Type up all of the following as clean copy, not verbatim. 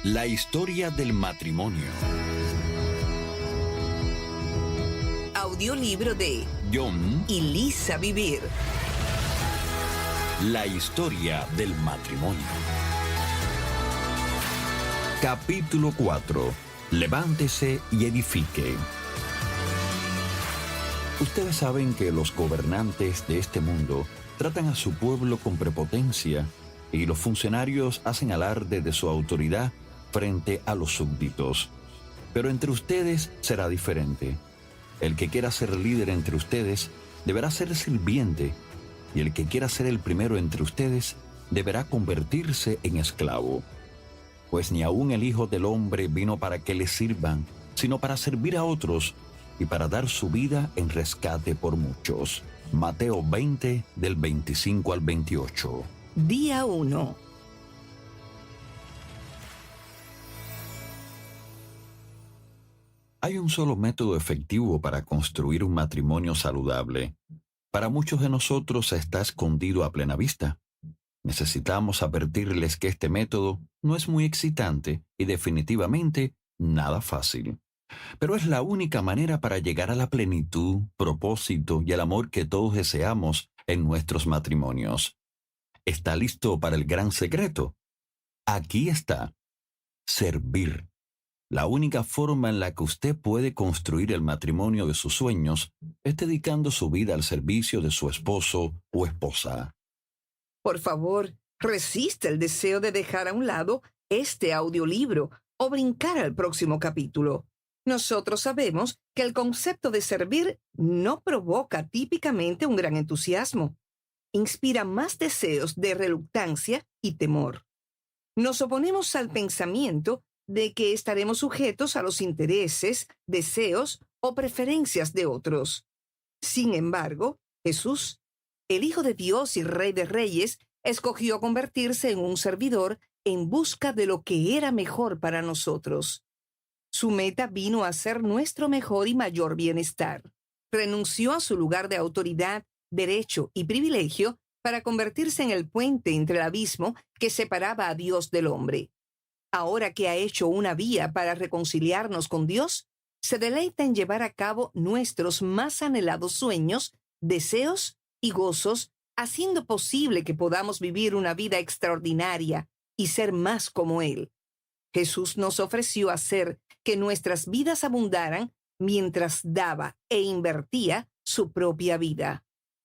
La historia del matrimonio. Audiolibro de John y Lisa Vivir. La historia del matrimonio. Capítulo 4. Levántese y edifique. Ustedes saben que los gobernantes de este mundo tratan a su pueblo con prepotencia y los funcionarios hacen alarde de su autoridad frente a los súbditos. Pero entre ustedes será diferente. El que quiera ser líder entre ustedes deberá ser sirviente, y el que quiera ser el primero entre ustedes deberá convertirse en esclavo. Pues ni aun el Hijo del Hombre vino para que le sirvan, sino para servir a otros y para dar su vida en rescate por muchos. Mateo 20, del 25 al 28. Día 1. Hay un solo método efectivo para construir un matrimonio saludable. Para muchos de nosotros está escondido a plena vista. Necesitamos advertirles que este método no es muy excitante y definitivamente nada fácil. Pero es la única manera para llegar a la plenitud, propósito y el amor que todos deseamos en nuestros matrimonios. ¿Está listo para el gran secreto? Aquí está. Servir. La única forma en la que usted puede construir el matrimonio de sus sueños es dedicando su vida al servicio de su esposo o esposa. Por favor, resiste el deseo de dejar a un lado este audiolibro o brincar al próximo capítulo. Nosotros sabemos que el concepto de servir no provoca típicamente un gran entusiasmo. Inspira más deseos de reluctancia y temor. Nos oponemos al pensamiento de que estaremos sujetos a los intereses, deseos o preferencias de otros. Sin embargo, Jesús, el Hijo de Dios y Rey de Reyes, escogió convertirse en un servidor en busca de lo que era mejor para nosotros. Su meta vino a ser nuestro mejor y mayor bienestar. Renunció a su lugar de autoridad, derecho y privilegio para convertirse en el puente entre el abismo que separaba a Dios del hombre. Ahora que ha hecho una vía para reconciliarnos con Dios, se deleita en llevar a cabo nuestros más anhelados sueños, deseos y gozos, haciendo posible que podamos vivir una vida extraordinaria y ser más como Él. Jesús nos ofreció hacer que nuestras vidas abundaran mientras daba e invertía su propia vida.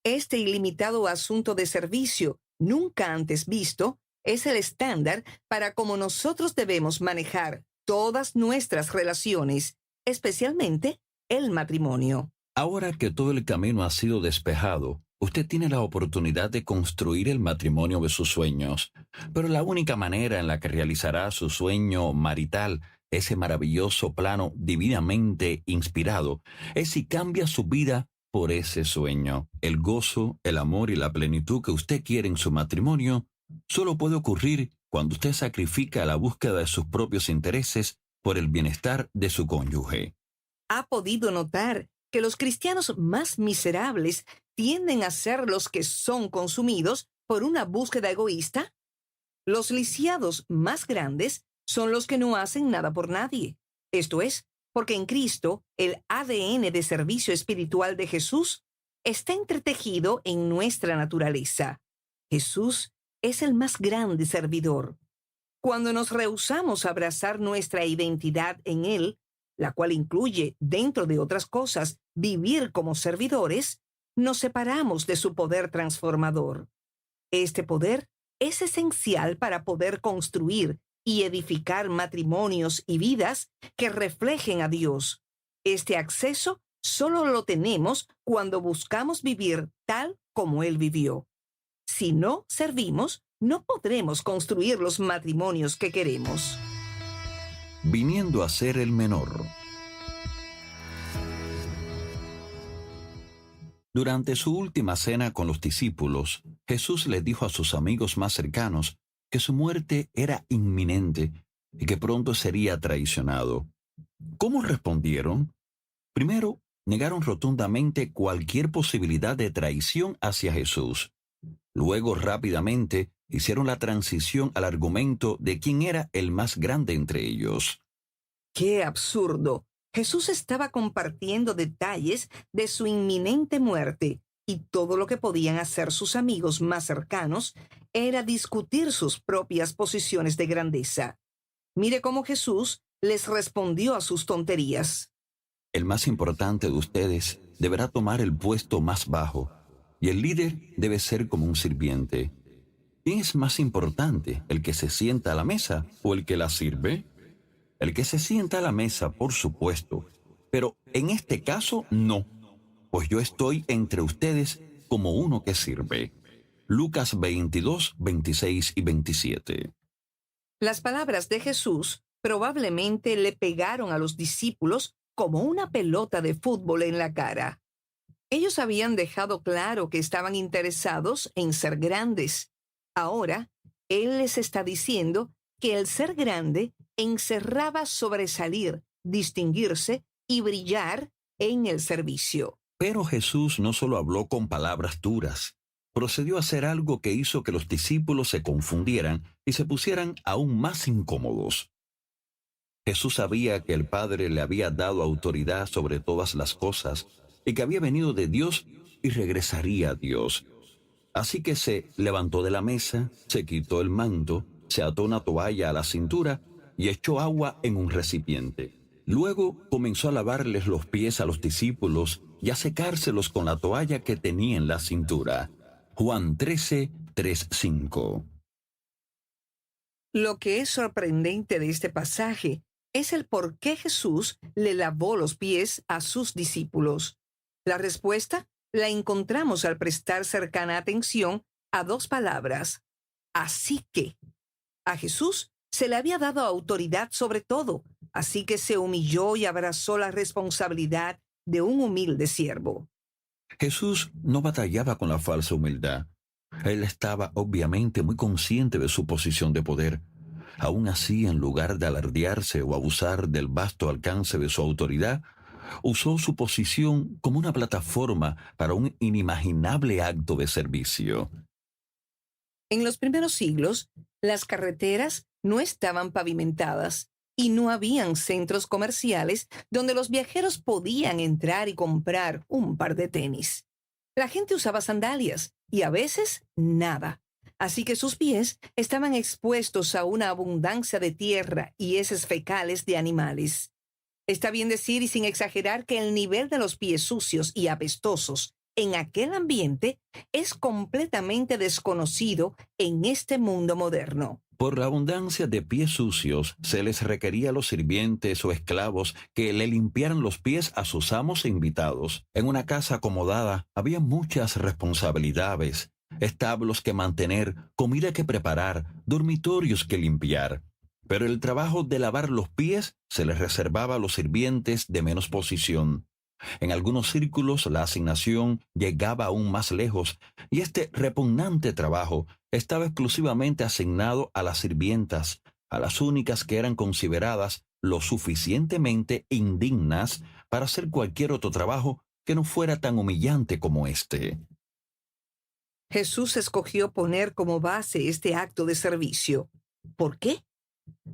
Este ilimitado asunto de servicio, nunca antes visto, es el estándar para cómo nosotros debemos manejar todas nuestras relaciones, especialmente el matrimonio. Ahora que todo el camino ha sido despejado, usted tiene la oportunidad de construir el matrimonio de sus sueños. Pero la única manera en la que realizará su sueño marital, ese maravilloso plano divinamente inspirado, es si cambia su vida por ese sueño. El gozo, el amor y la plenitud que usted quiere en su matrimonio solo puede ocurrir cuando usted sacrifica la búsqueda de sus propios intereses por el bienestar de su cónyuge. ¿Ha podido notar que los cristianos más miserables tienden a ser los que son consumidos por una búsqueda egoísta? Los lisiados más grandes son los que no hacen nada por nadie. Esto es, porque en Cristo el ADN de servicio espiritual de Jesús está entretejido en nuestra naturaleza. Jesús es el más grande servidor. Cuando nos rehusamos a abrazar nuestra identidad en Él, la cual incluye, dentro de otras cosas, vivir como servidores, nos separamos de su poder transformador. Este poder es esencial para poder construir y edificar matrimonios y vidas que reflejen a Dios. Este acceso solo lo tenemos cuando buscamos vivir tal como Él vivió. Si no servimos, no podremos construir los matrimonios que queremos. Viniendo a ser el menor. Durante su última cena con los discípulos, Jesús les dijo a sus amigos más cercanos que su muerte era inminente y que pronto sería traicionado. ¿Cómo respondieron? Primero, negaron rotundamente cualquier posibilidad de traición hacia Jesús. Luego, rápidamente, hicieron la transición al argumento de quién era el más grande entre ellos. ¡Qué absurdo! Jesús estaba compartiendo detalles de su inminente muerte y todo lo que podían hacer sus amigos más cercanos era discutir sus propias posiciones de grandeza. Mire cómo Jesús les respondió a sus tonterías. El más importante de ustedes deberá tomar el puesto más bajo, y el líder debe ser como un sirviente. ¿Quién es más importante, el que se sienta a la mesa o el que la sirve? El que se sienta a la mesa, por supuesto, pero en este caso no, pues yo estoy entre ustedes como uno que sirve. Lucas 22, 26 y 27. Las palabras de Jesús probablemente le pegaron a los discípulos como una pelota de fútbol en la cara. Ellos habían dejado claro que estaban interesados en ser grandes. Ahora, Él les está diciendo que el ser grande encerraba sobresalir, distinguirse y brillar en el servicio. Pero Jesús no solo habló con palabras duras, procedió a hacer algo que hizo que los discípulos se confundieran y se pusieran aún más incómodos. Jesús sabía que el Padre le había dado autoridad sobre todas las cosas y que había venido de Dios y regresaría a Dios. Así que se levantó de la mesa, se quitó el manto, se ató una toalla a la cintura y echó agua en un recipiente. Luego comenzó a lavarles los pies a los discípulos y a secárselos con la toalla que tenía en la cintura. Juan 13, 3, 5. Lo que es sorprendente de este pasaje es el por qué Jesús le lavó los pies a sus discípulos. La respuesta la encontramos al prestar cercana atención a dos palabras. Así que. A Jesús se le había dado autoridad sobre todo, así que se humilló y abrazó la responsabilidad de un humilde siervo. Jesús no batallaba con la falsa humildad. Él estaba obviamente muy consciente de su posición de poder. Aún así, en lugar de alardearse o abusar del vasto alcance de su autoridad, usó su posición como una plataforma para un inimaginable acto de servicio. En los primeros siglos, las carreteras no estaban pavimentadas y no habían centros comerciales donde los viajeros podían entrar y comprar un par de tenis. La gente usaba sandalias y a veces nada. Así que sus pies estaban expuestos a una abundancia de tierra y heces fecales de animales. Está bien decir y sin exagerar que el nivel de los pies sucios y apestosos en aquel ambiente es completamente desconocido en este mundo moderno. Por la abundancia de pies sucios, se les requería a los sirvientes o esclavos que le limpiaran los pies a sus amos e invitados. En una casa acomodada había muchas responsabilidades: establos que mantener, comida que preparar, dormitorios que limpiar. Pero el trabajo de lavar los pies se les reservaba a los sirvientes de menos posición. En algunos círculos la asignación llegaba aún más lejos y este repugnante trabajo estaba exclusivamente asignado a las sirvientas, a las únicas que eran consideradas lo suficientemente indignas para hacer cualquier otro trabajo que no fuera tan humillante como este. Jesús escogió poner como base este acto de servicio. ¿Por qué?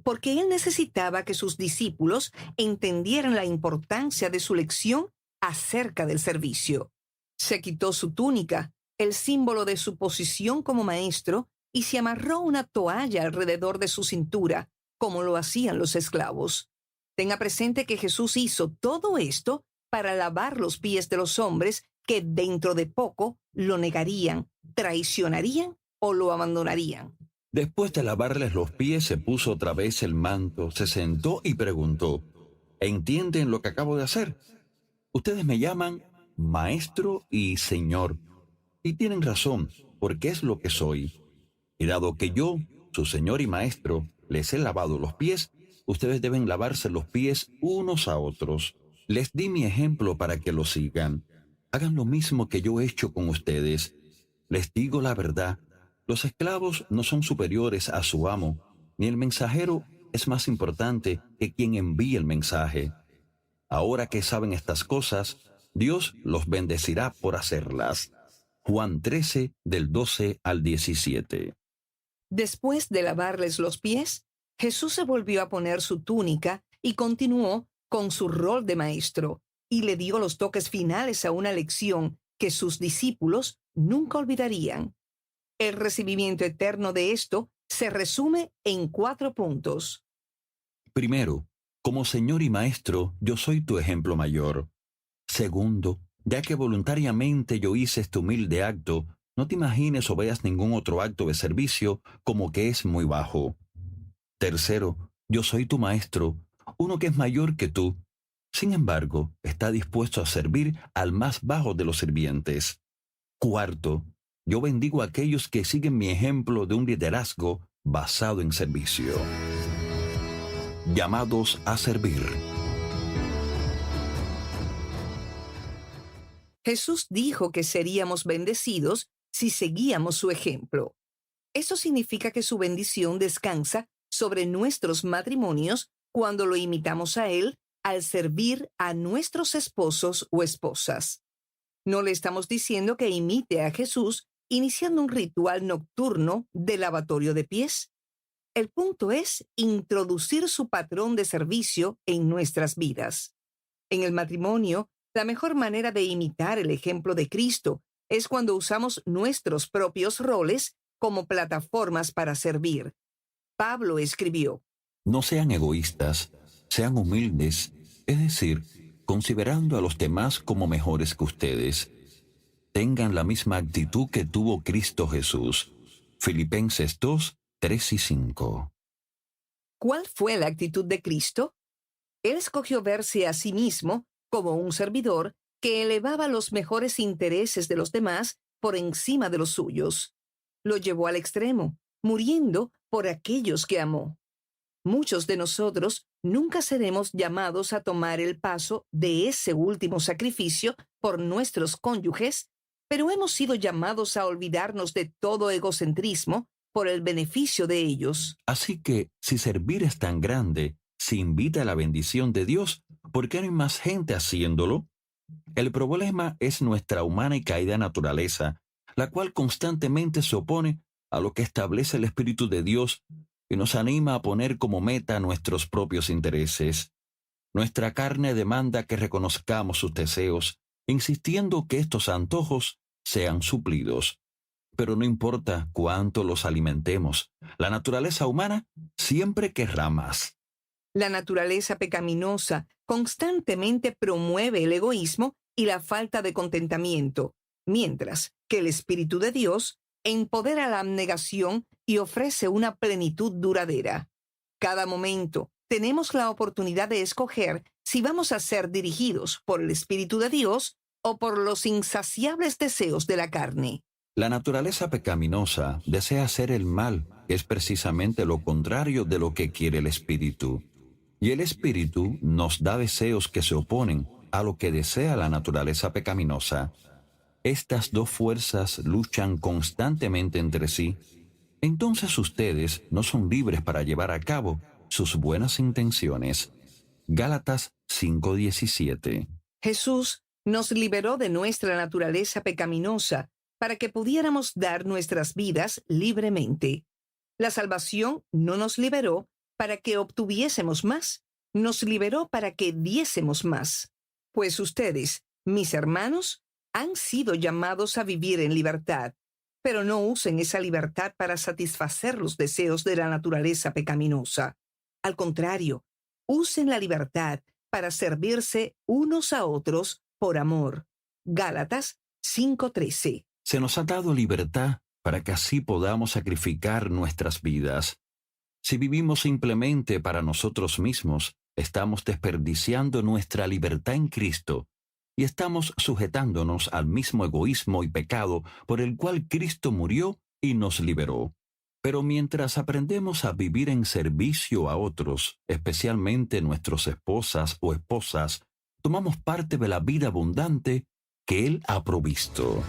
Porque Él necesitaba que sus discípulos entendieran la importancia de su lección acerca del servicio. Se quitó su túnica, el símbolo de su posición como maestro, y se amarró una toalla alrededor de su cintura, como lo hacían los esclavos. Tenga presente que Jesús hizo todo esto para lavar los pies de los hombres que dentro de poco lo negarían, traicionarían o lo abandonarían. Después de lavarles los pies, se puso otra vez el manto, se sentó y preguntó: ¿entienden lo que acabo de hacer? Ustedes me llaman Maestro y Señor, y tienen razón, porque es lo que soy. Y dado que yo, su Señor y Maestro, les he lavado los pies, ustedes deben lavarse los pies unos a otros. Les di mi ejemplo para que lo sigan. Hagan lo mismo que yo he hecho con ustedes. Les digo la verdad, los esclavos no son superiores a su amo, ni el mensajero es más importante que quien envía el mensaje. Ahora que saben estas cosas, Dios los bendecirá por hacerlas. Juan 13, del 12 al 17. Después de lavarles los pies, Jesús se volvió a poner su túnica y continuó con su rol de maestro, y le dio los toques finales a una lección que sus discípulos nunca olvidarían. El recibimiento eterno de esto se resume en 4 puntos. Primero, como Señor y Maestro, yo soy tu ejemplo mayor. Segundo, ya que voluntariamente yo hice este humilde acto, no te imagines o veas ningún otro acto de servicio como que es muy bajo. Tercero, yo soy tu Maestro, uno que es mayor que tú. Sin embargo, está dispuesto a servir al más bajo de los sirvientes. Cuarto, yo bendigo a aquellos que siguen mi ejemplo de un liderazgo basado en servicio. Llamados a servir. Jesús dijo que seríamos bendecidos si seguíamos su ejemplo. Eso significa que su bendición descansa sobre nuestros matrimonios cuando lo imitamos a Él al servir a nuestros esposos o esposas. No le estamos diciendo que imite a Jesús iniciando un ritual nocturno de lavatorio de pies. El punto es introducir su patrón de servicio en nuestras vidas. En el matrimonio, la mejor manera de imitar el ejemplo de Cristo es cuando usamos nuestros propios roles como plataformas para servir. Pablo escribió: No sean egoístas, sean humildes, es decir, considerando a los demás como mejores que ustedes. Tengan la misma actitud que tuvo Cristo Jesús. Filipenses 2, 3 y 5. ¿Cuál fue la actitud de Cristo? Él escogió verse a sí mismo como un servidor que elevaba los mejores intereses de los demás por encima de los suyos. Lo llevó al extremo, muriendo por aquellos que amó. Muchos de nosotros nunca seremos llamados a tomar el paso de ese último sacrificio por nuestros cónyuges, pero hemos sido llamados a olvidarnos de todo egocentrismo por el beneficio de ellos. Así que, si servir es tan grande, si invita a la bendición de Dios, ¿por qué no hay más gente haciéndolo? El problema es nuestra humana y caída naturaleza, la cual constantemente se opone a lo que establece el Espíritu de Dios y nos anima a poner como meta nuestros propios intereses. Nuestra carne demanda que reconozcamos sus deseos, insistiendo que estos antojos sean suplidos. Pero no importa cuánto los alimentemos, la naturaleza humana siempre querrá más. La naturaleza pecaminosa constantemente promueve el egoísmo y la falta de contentamiento, mientras que el Espíritu de Dios empodera la abnegación y ofrece una plenitud duradera. Cada momento tenemos la oportunidad de escoger si vamos a ser dirigidos por el Espíritu de Dios o por los insaciables deseos de la carne. La naturaleza pecaminosa desea hacer el mal, que es precisamente lo contrario de lo que quiere el Espíritu. Y el Espíritu nos da deseos que se oponen a lo que desea la naturaleza pecaminosa. Estas dos fuerzas luchan constantemente entre sí. Entonces ustedes no son libres para llevar a cabo sus buenas intenciones. Gálatas 5:17. Jesús nos liberó de nuestra naturaleza pecaminosa para que pudiéramos dar nuestras vidas libremente. La salvación no nos liberó para que obtuviésemos más, nos liberó para que diésemos más. Pues ustedes, mis hermanos, han sido llamados a vivir en libertad, pero no usen esa libertad para satisfacer los deseos de la naturaleza pecaminosa. Al contrario, usen la libertad para servirse unos a otros por amor. Gálatas 5:13. Se nos ha dado libertad para que así podamos sacrificar nuestras vidas. Si vivimos simplemente para nosotros mismos, estamos desperdiciando nuestra libertad en Cristo y estamos sujetándonos al mismo egoísmo y pecado por el cual Cristo murió y nos liberó. Pero mientras aprendemos a vivir en servicio a otros, especialmente nuestras esposas o esposas, tomamos parte de la vida abundante que Él ha provisto.